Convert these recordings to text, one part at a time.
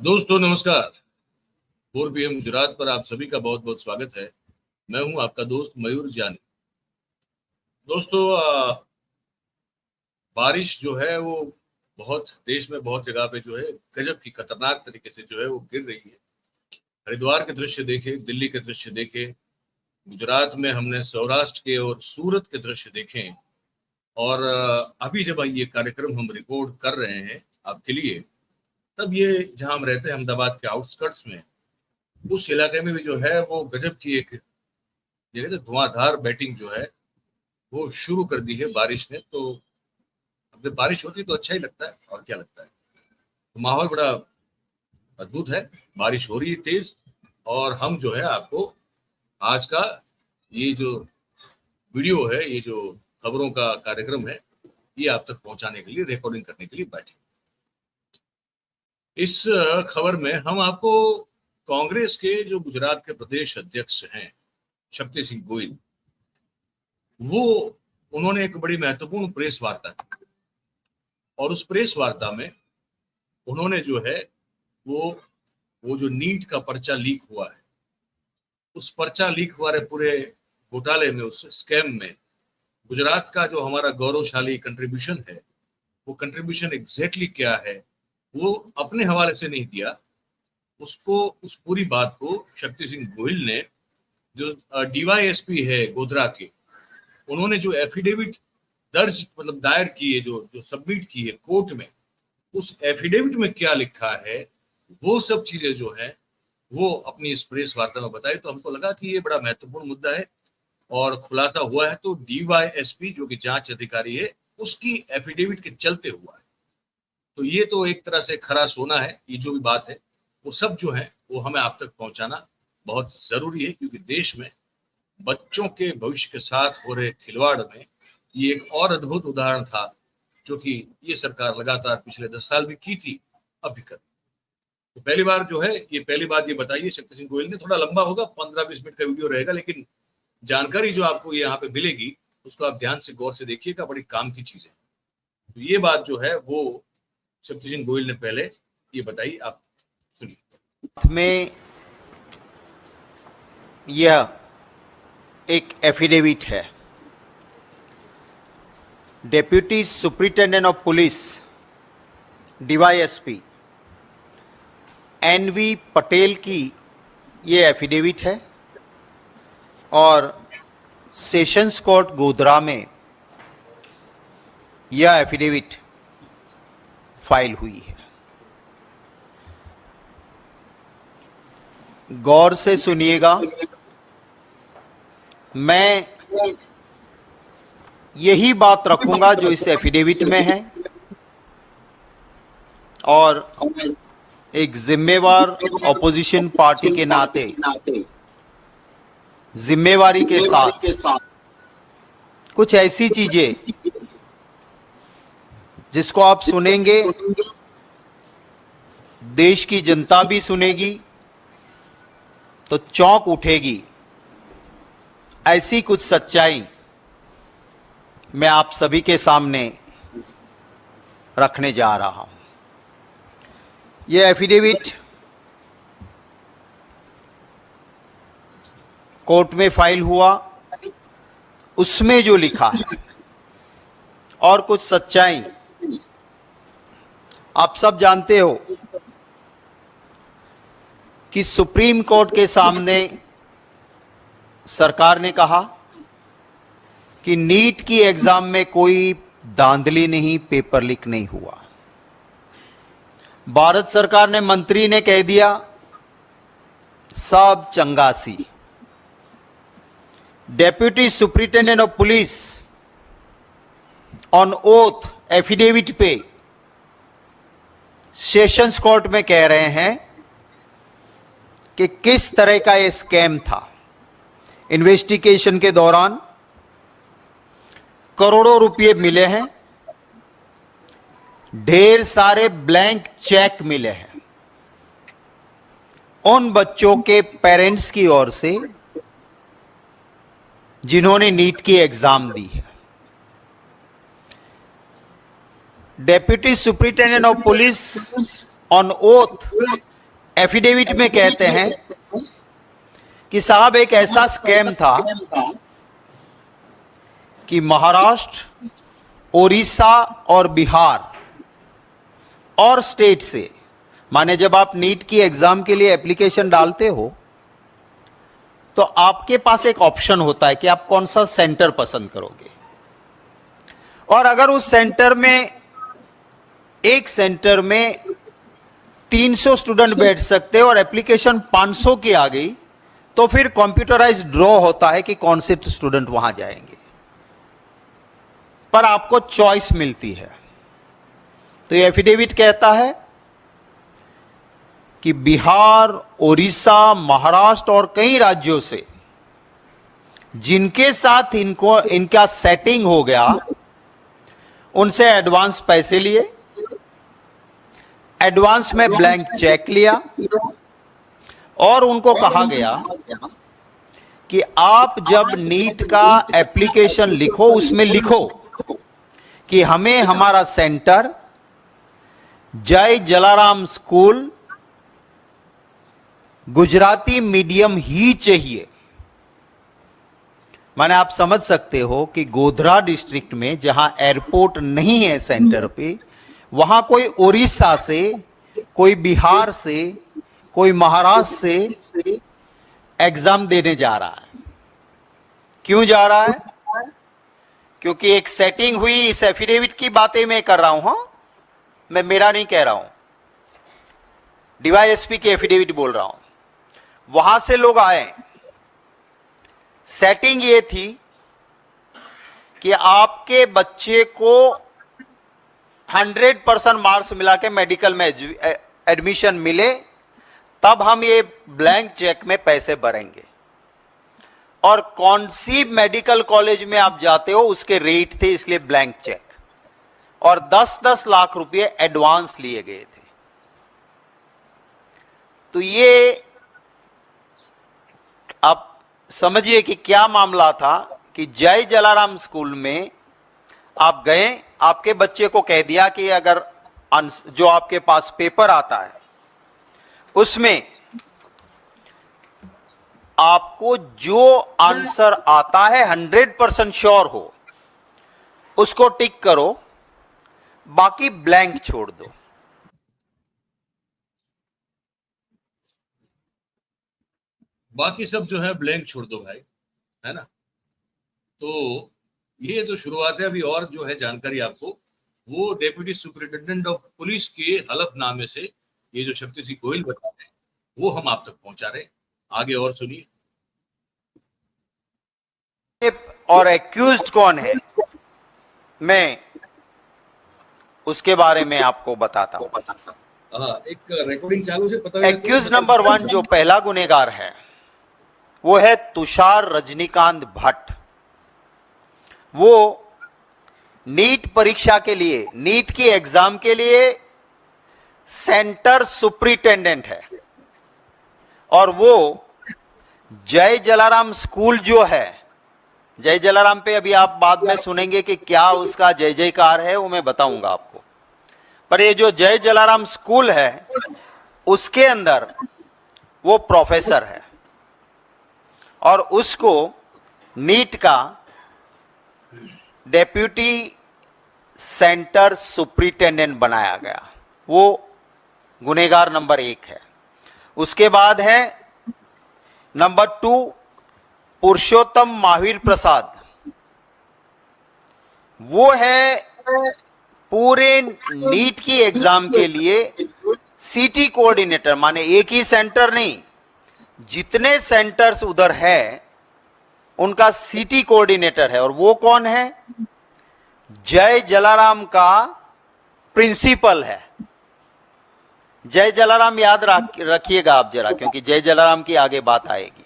दोस्तों नमस्कार। 4 PM गुजरात पर आप सभी का बहुत बहुत स्वागत है। मैं हूं आपका दोस्त मयूर जानी। दोस्तों बारिश जो है वो बहुत देश में बहुत जगह पे जो है गजब की खतरनाक तरीके से जो है वो गिर रही है। हरिद्वार के दृश्य देखे, दिल्ली के दृश्य देखे, गुजरात में हमने सौराष्ट्र के और सूरत के दृश्य देखे। और अभी जब ये कार्यक्रम हम रिकॉर्ड कर रहे हैं आपके लिए, तब ये जहां हम रहते हैं अहमदाबाद के आउटस्कर्ट्स में, उस इलाके में भी जो है वो गजब की एक जगह धुआंधार बैटिंग जो है वो शुरू कर दी है बारिश ने। तो अब जब बारिश होती है तो अच्छा ही लगता है, और क्या लगता है। तो माहौल बड़ा अद्भुत है, बारिश हो रही है तेज, और हम जो है आपको आज का ये जो वीडियो है, ये जो खबरों का कार्यक्रम है, ये आप तक पहुंचाने के लिए, रिकॉर्डिंग करने के लिए बैठे। इस खबर में हम आपको कांग्रेस के जो गुजरात के प्रदेश अध्यक्ष हैं शक्ति सिंह गोहिल, वो उन्होंने एक बड़ी महत्वपूर्ण प्रेस वार्ता की, और उस प्रेस वार्ता में उन्होंने जो है वो जो नीट का पर्चा लीक हुआ है, उस पर्चा लीक हुआ पूरे घोटाले में, उस स्कैम में गुजरात का जो हमारा गौरवशाली कंट्रीब्यूशन है, वो कंट्रीब्यूशन एग्जैक्टली क्या है वो अपने हवाले से नहीं दिया। उसको, उस पूरी बात को शक्ति सिंह गोहिल ने, जो DYSP है गोधरा के, उन्होंने जो एफिडेविट दर्ज मतलब दायर की है, जो सबमिट की है कोर्ट में, उस एफिडेविट में क्या लिखा है वो सब चीजें जो है वो अपनी इस प्रेस वार्ता में बताई। तो हमको लगा कि ये बड़ा महत्वपूर्ण मुद्दा है, और खुलासा हुआ है तो DYSP जो कि जांच अधिकारी है उसकी एफिडेविट के चलते हुआ है। तो ये तो एक तरह से खरा सोना है। ये जो भी बात है वो सब जो है वो हमें आप तक पहुंचाना बहुत जरूरी है, क्योंकि देश में बच्चों के भविष्य के साथ हो रहे खिलवाड़ में ये एक और अद्भुत उदाहरण था, जो कि ये सरकार लगातार पिछले 10 साल में की थी, अब भी कर। तो पहली बार जो है, ये पहली बात ये बताइए शक्ति सिंह गोहिल ने। थोड़ा लंबा होगा, 15-20 मिनट का वीडियो रहेगा, लेकिन जानकारी जो आपको यहाँ पे मिलेगी उसको आप ध्यान से गौर से देखिएगा, बड़ी काम की चीज है। तो ये बात जो है वो शक्ति सिंह गोहिल ने पहले ये बताई, आप सुनिए। में यह एक एफिडेविट है। Deputy superintendent of police DYSP NV Patel की ये एफिडेविट है, और सेशंस कोर्ट गोधरा में यह एफिडेविट फाइल हुई है। गौर से सुनिएगा, मैं यही बात रखूंगा जो इस एफिडेविट में है, और एक जिम्मेवार ऑपोजिशन पार्टी के नाते जिम्मेवारी के साथ कुछ ऐसी चीजें जिसको आप सुनेंगे, देश की जनता भी सुनेगी तो चौंक उठेगी, ऐसी कुछ सच्चाई मैं आप सभी के सामने रखने जा रहा हूं। यह एफिडेविट कोर्ट में फाइल हुआ, उसमें जो लिखा है और कुछ सच्चाई आप सब जानते हो कि सुप्रीम कोर्ट के सामने सरकार ने कहा कि नीट की एग्जाम में कोई धांधली नहीं, पेपर लीक नहीं हुआ। भारत सरकार ने, मंत्री ने कह दिया सब चंगासी। Deputy superintendent of police on oath affidavit पे सेशंस कोर्ट में कह रहे हैं कि किस तरह का ये स्कैम था। इन्वेस्टिगेशन के दौरान करोड़ों रुपए मिले हैं, ढेर सारे ब्लैंक चेक मिले हैं उन बच्चों के पेरेंट्स की ओर से जिन्होंने नीट की एग्जाम दी है। Deputy superintendent of police on oath affidavit में कहते हैं कि साहब एक ऐसा स्कैम था कि महाराष्ट्र, ओडिशा और बिहार और स्टेट से, माने जब आप नीट की एग्जाम के लिए एप्लीकेशन डालते हो तो आपके पास एक ऑप्शन होता है कि आप कौन सा सेंटर पसंद करोगे, और अगर उस सेंटर में, एक सेंटर में 300 स्टूडेंट बैठ सकते हैं और एप्लीकेशन 500 की आ गई तो फिर कंप्यूटराइज ड्रॉ होता है कि कौन से स्टूडेंट वहां जाएंगे, पर आपको चॉइस मिलती है। तो ये एफिडेविट कहता है कि बिहार, ओडिशा, महाराष्ट्र और कई राज्यों से जिनके साथ इनका सेटिंग हो गया, उनसे एडवांस पैसे लिए, एडवांस में ब्लैंक चेक लिया और उनको कहा गया कि आप जब नीट का एप्लीकेशन लिखो उसमें लिखो कि हमें हमारा सेंटर जय जलाराम स्कूल गुजराती मीडियम ही चाहिए। माने आप समझ सकते हो कि गोधरा डिस्ट्रिक्ट में जहां एयरपोर्ट नहीं है सेंटर पे, वहां कोई उड़ीसा से, कोई बिहार से, कोई महाराष्ट्र से एग्जाम देने जा रहा है। क्यों जा रहा है? क्योंकि एक सेटिंग हुई। इस एफिडेविट की बातें मैं कर रहा हूं, हां, मैं मेरा नहीं कह रहा हूं, डीवाईएसपी की एफिडेविट बोल रहा हूं। वहां से लोग आए, सेटिंग ये थी कि आपके बच्चे को 100% मार्क्स मिला के मेडिकल में एडमिशन मिले, तब हम ये ब्लैंक चेक में पैसे भरेंगे, और कौन सी मेडिकल कॉलेज में आप जाते हो उसके रेट थे, इसलिए ब्लैंक चेक, और 10-10 लाख रुपए एडवांस लिए गए थे। तो ये आप समझिए कि क्या मामला था कि जय जलाराम स्कूल में आप गए, आपके बच्चे को कह दिया कि अगर जो आपके पास पेपर आता है उसमें आपको जो आंसर आता है 100% श्योर हो उसको टिक करो, बाकी ब्लैंक छोड़ दो। बाकी सब जो है ब्लैंक छोड़ दो भाई, है ना। तो ये तो शुरुआत है। अभी और जो है जानकारी आपको वो डेप्यूटी सुपरिटेंडेंट ऑफ पुलिस के हलफनामे से ये जो शक्ति सिंह गोयल बता रहे हैं वो हम आप तक पहुंचा रहे हैं। आगे और सुनिए। और एक्यूज्ड कौन है मैं उसके बारे में आपको बताता हूं। एक रिकॉर्डिंग चालू से पता एक्यूज नंबर 1 जो पहला गुनेगार है वो है तुषार रजनीकांत भट्ट। वो नीट परीक्षा के लिए, नीट की एग्जाम के लिए सेंटर सुपरिटेंडेंट है, और वो जय जलाराम स्कूल जो है, जय जलाराम पे अभी आप बाद में सुनेंगे कि क्या उसका जय जयकार है, वो मैं बताऊंगा आपको। पर ये जो जय जलाराम स्कूल है उसके अंदर वो प्रोफेसर है, और उसको नीट का डेप्यूटी सेंटर सुपरिटेंडेंट बनाया गया। वो गुनेगार नंबर 1 है। उसके बाद है नंबर 2 पुरुषोत्तम महावीर प्रसाद। वो है पूरे नीट की एग्जाम के लिए सीटी कोऑर्डिनेटर, माने एक ही सेंटर नहीं, जितने सेंटर्स उधर है उनका सीटी कोऑर्डिनेटर है। और वो कौन है? जय जलाराम का प्रिंसिपल है। जय जलाराम याद रखिएगा आप जरा, क्योंकि जय जलाराम की आगे बात आएगी।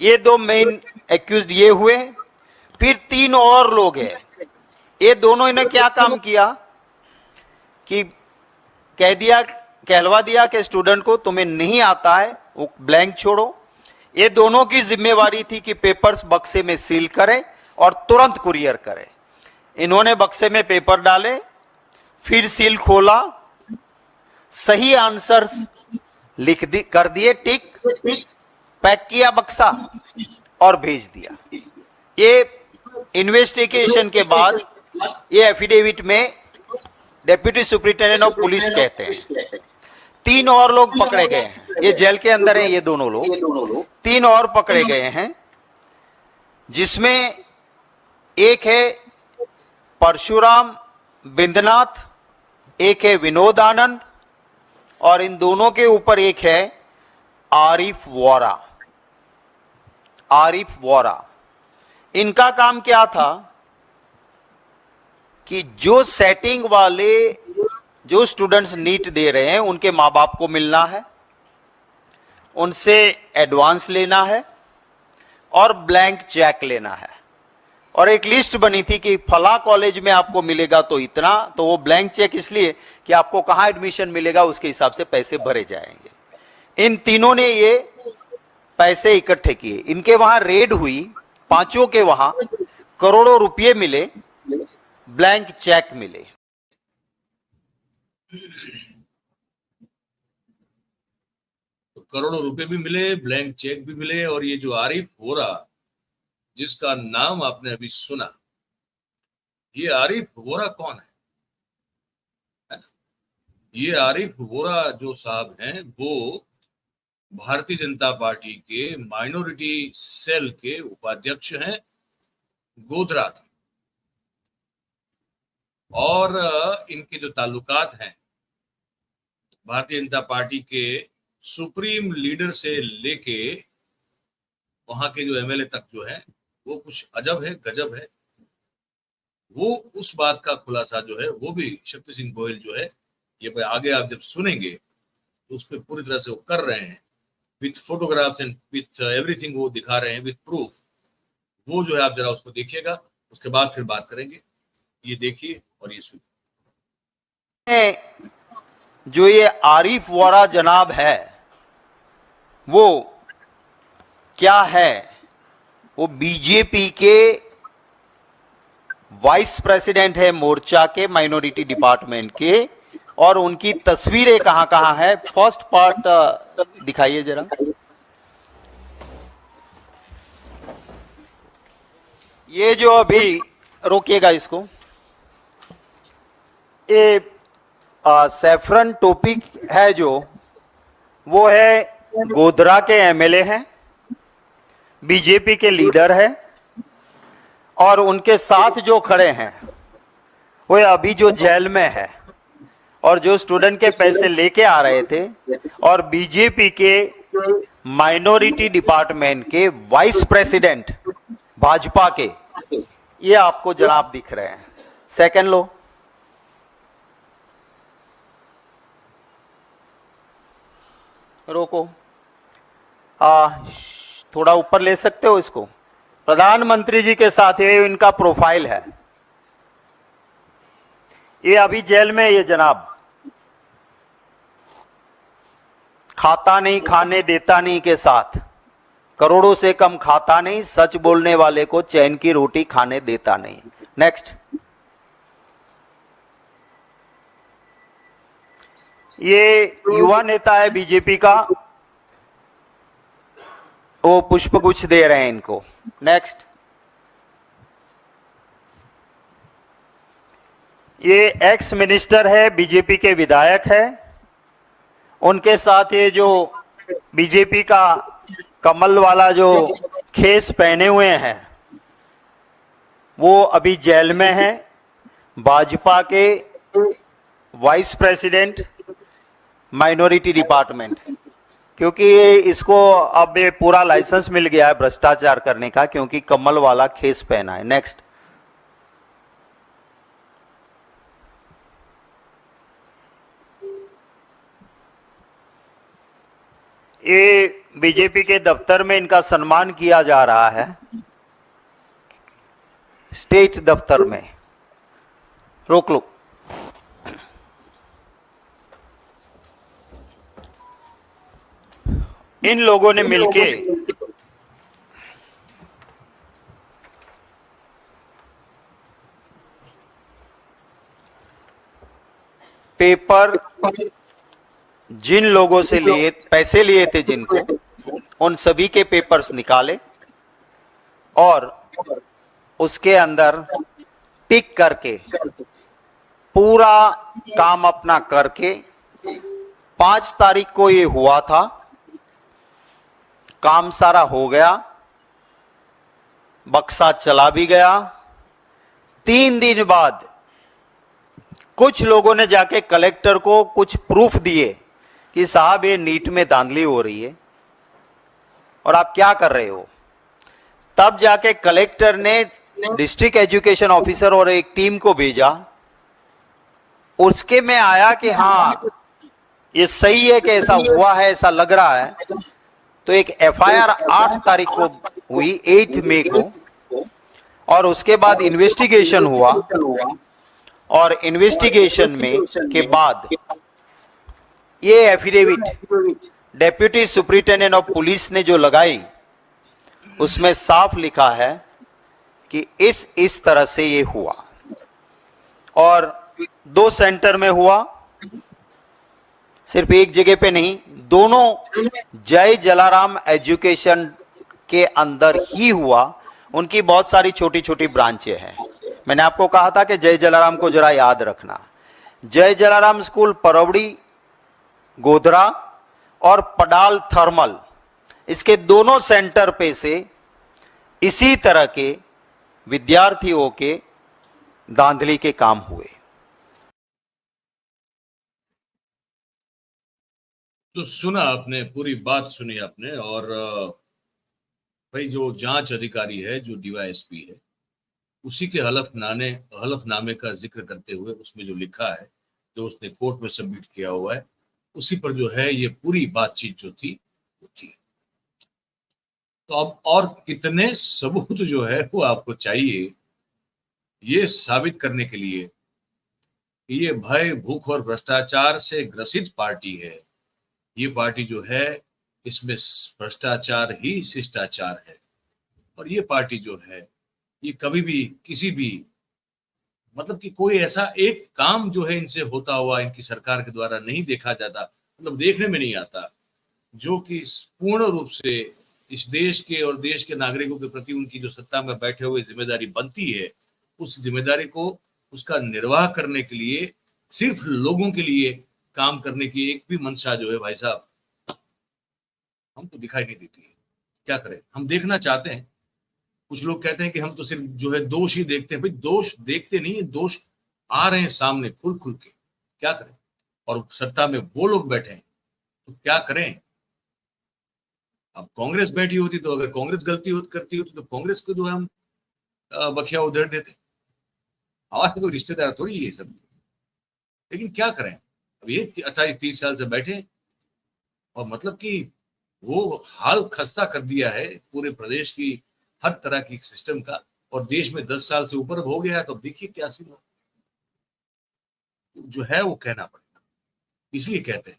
ये 2 मेन एक्यूज्ड ये हुए। फिर 3 और लोग हैं। ये दोनों इन्हें क्या काम किया कि कहलवा दिया कि स्टूडेंट को तुम्हें नहीं आता है वो ब्लैंक छोड़ो। ये दोनों की जिम्मेवारी थी कि पेपर्स बक्से में सील करें और तुरंत कुरियर करें। इन्होंने बक्से में पेपर डाले, फिर सील खोला, सही आंसर्स कर दिए टिक, पैक किया बक्सा और भेज दिया। ये इन्वेस्टिगेशन के बाद ये एफिडेविट में डेप्यूटी सुपरिटेंडेंट ऑफ पुलिस कहते हैं। 3 और लोग पकड़े गए हैं, ये जेल के अंदर है, ये दोनों लोग 3 और पकड़े गए हैं, जिसमें एक है परशुराम बिंदनाथ, एक है विनोद आनंद और इन दोनों के ऊपर एक है आरिफ वोरा। आरिफ वोरा, इनका काम क्या था कि जो सेटिंग वाले जो स्टूडेंट्स नीट दे रहे हैं उनके मां बाप को मिलना है, उनसे एडवांस लेना है और ब्लैंक चेक लेना है। और एक लिस्ट बनी थी कि फला कॉलेज में आपको मिलेगा तो इतना, तो वो ब्लैंक चेक इसलिए कि आपको कहां एडमिशन मिलेगा उसके हिसाब से पैसे भरे जाएंगे। इन तीनों ने ये पैसे इकट्ठे किए, इनके वहां रेड हुई, पांचों के वहां करोड़ों रुपए मिले, ब्लैंक चेक मिले। तो करोड़ों रुपए भी मिले, ब्लैंक चेक भी मिले। और ये जो आरिफ वोरा जिसका नाम आपने अभी सुना, ये आरिफ वोरा कौन है? ये आरिफ वोरा जो साहब हैं वो भारतीय जनता पार्टी के माइनॉरिटी सेल के उपाध्यक्ष हैं गोधरा के। और इनके जो ताल्लुकात हैं भारतीय जनता पार्टी के सुप्रीम लीडर से लेके वहां के जो एमएलए तक जो है वो कुछ अजब है, गजब है। वो उस बात का खुलासा जो है वो भी शक्ति सिंह गोयल जो है, ये आगे आप जब सुनेंगे तो उस पर पूरी तरह से वो कर रहे हैं, with photographs and with everything वो दिखा रहे हैं, विथ प्रूफ। वो जो है आप जरा उसको देखिएगा, उसके बाद फिर बात करेंगे। ये देखिए और ये सुनिए। जो ये आरिफ वोरा जनाब है वो क्या है? वो बीजेपी के वाइस प्रेसिडेंट है मोर्चा के माइनॉरिटी डिपार्टमेंट के। और उनकी तस्वीरें कहां कहां है, फर्स्ट पार्ट दिखाइए जरा। ये जो अभी रोकिएगा इसको, ये सैफरन टोपी है जो, वो है गोधरा के एमएलए हैं, बीजेपी के लीडर है। और उनके साथ जो खड़े हैं वो अभी जो जेल में है और जो स्टूडेंट के पैसे लेके आ रहे थे और बीजेपी के माइनॉरिटी डिपार्टमेंट के वाइस प्रेसिडेंट भाजपा के, ये आपको जनाब दिख रहे हैं। सेकंड लो, रोको, थोड़ा ऊपर ले सकते हो इसको। प्रधानमंत्री जी के साथ ये इनका प्रोफाइल है। ये अभी जेल में, ये जनाब खाता नहीं खाने देता नहीं के साथ, करोड़ों से कम खाता नहीं, सच बोलने वाले को चैन की रोटी खाने देता नहीं। नेक्स्ट, ये युवा नेता है बीजेपी का, वो पुष्प गुच्छ दे रहे हैं इनको। नेक्स्ट, ये एक्स मिनिस्टर है, बीजेपी के विधायक है। उनके साथ ये जो बीजेपी का कमल वाला जो खेस पहने हुए हैं वो अभी जेल में है, भाजपा के वाइस प्रेसिडेंट माइनॉरिटी डिपार्टमेंट। क्योंकि इसको अब ये पूरा लाइसेंस मिल गया है भ्रष्टाचार करने का, क्योंकि कमल वाला खेस पहना है। नेक्स्ट, ये बीजेपी के दफ्तर में इनका सम्मान किया जा रहा है, स्टेट दफ्तर में। रोक लो। इन लोगों ने मिलके पेपर जिन लोगों से लिए पैसे लिए थे जिनको, उन सभी के पेपर्स निकाले और उसके अंदर टिक करके पूरा काम अपना करके 5 तारीख को ये हुआ था, काम सारा हो गया, बक्सा चला भी गया। 3 दिन बाद कुछ लोगों ने जाके कलेक्टर को कुछ प्रूफ दिए कि साहब ये नीट में धांधली हो रही है और आप क्या कर रहे हो। तब जाके कलेक्टर ने डिस्ट्रिक्ट एजुकेशन ऑफिसर और एक टीम को भेजा, उसके में आया कि हाँ ये सही है कि ऐसा हुआ है, ऐसा लग रहा है। तो एक एफआईआर 8 तारीख को हुई, 8 मई को, और उसके बाद इन्वेस्टिगेशन हुआ और इन्वेस्टिगेशन में के बाद ये affidavit deputy superintendent of police ने जो लगाई, उसमें साफ लिखा है कि इस तरह से ये हुआ और 2 सेंटर में हुआ, सिर्फ एक जगह पे नहीं, दोनों जय जलाराम एजुकेशन के अंदर ही हुआ। उनकी बहुत सारी छोटी छोटी ब्रांचें हैं। मैंने आपको कहा था कि जय जलाराम को जरा याद रखना। जय जलाराम स्कूल परवड़ी, गोधरा और पडाल थर्मल, इसके दोनों सेंटर पे से इसी तरह के विद्यार्थियों के धांधली के काम हुए। तो सुना आपने, पूरी बात सुनी आपने। और भाई जो जांच अधिकारी है, जो डीवाईएसपी है, उसी के हलफनामे का जिक्र करते हुए उसमें जो लिखा है, जो उसने कोर्ट में सबमिट किया हुआ है, उसी पर जो है ये पूरी बातचीत जो थी वो थी। तो अब और कितने सबूत जो है वो आपको चाहिए ये साबित करने के लिए कि ये भय, भूख और भ्रष्टाचार से ग्रसित पार्टी है। ये पार्टी जो है इसमें भ्रष्टाचार ही शिष्टाचार है। और ये पार्टी जो है ये कभी भी किसी भी मतलब कि कोई ऐसा एक काम जो है इनसे होता हुआ इनकी सरकार के द्वारा नहीं देखा जाता, मतलब देखने में नहीं आता, जो कि पूर्ण रूप से इस देश के और देश के नागरिकों के प्रति उनकी जो सत्ता में बैठे हुए जिम्मेदारी बनती है, उस जिम्मेदारी को उसका निर्वाह करने के लिए, सिर्फ लोगों के लिए काम करने की एक भी मंशा जो है भाई साहब हमको दिखाई नहीं देती है। क्या करें, हम देखना चाहते हैं। कुछ लोग कहते हैं कि हम तो सिर्फ जो है दोष ही देखते हैं। भाई दोष देखते नहीं है, दोष आ रहे हैं सामने खुल खुल के। क्या करें, और सत्ता में वो लोग बैठे हैं तो क्या करें। अब कांग्रेस बैठी होती तो अगर कांग्रेस गलती करती होती तो कांग्रेस को जो है हम बखिया उधेड़ देते। हमारे कोई रिश्तेदार थोड़ी ये सब। लेकिन क्या करें, अब ये 28-30 साल से बैठे और मतलब कि वो हाल खस्ता कर दिया है पूरे प्रदेश की हर तरह की सिस्टम का। और देश में 10 साल से ऊपर हो गया है, तो देखिए क्या सीन जो है वो कहना पड़ेगा, इसलिए कहते हैं।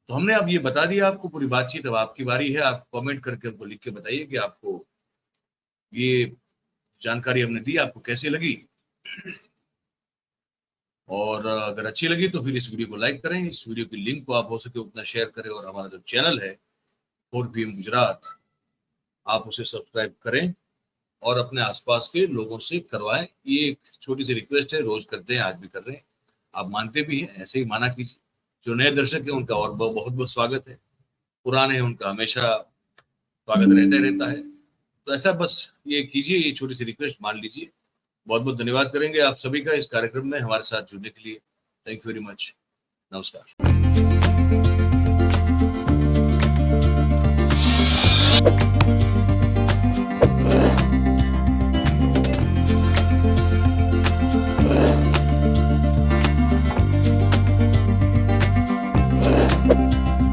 तो हमने अब ये बता दिया आपको पूरी बातचीत। अब आपकी बारी है, आप कमेंट करके हमको लिख के बताइए कि आपको ये जानकारी हमने दी आपको कैसी लगी। और अगर अच्छी लगी तो फिर इस वीडियो को लाइक करें, इस वीडियो की लिंक को आप हो सके उतना शेयर करें, और हमारा जो चैनल है 4PM गुजरात, आप उसे सब्सक्राइब करें और अपने आसपास के लोगों से करवाएं। ये एक छोटी सी रिक्वेस्ट है, रोज करते हैं, आज भी कर रहे हैं, आप मानते भी हैं, ऐसे ही माना कीजिए। जो नए दर्शक हैं उनका और बहुत बहुत स्वागत है, पुराने हैं उनका हमेशा स्वागत रहता है। तो ऐसा बस ये कीजिए, ये छोटी सी रिक्वेस्ट मान लीजिए। बहुत बहुत धन्यवाद करेंगे आप सभी का इस कार्यक्रम में हमारे साथ जुड़ने के लिए। Thank you very much. नमस्कार।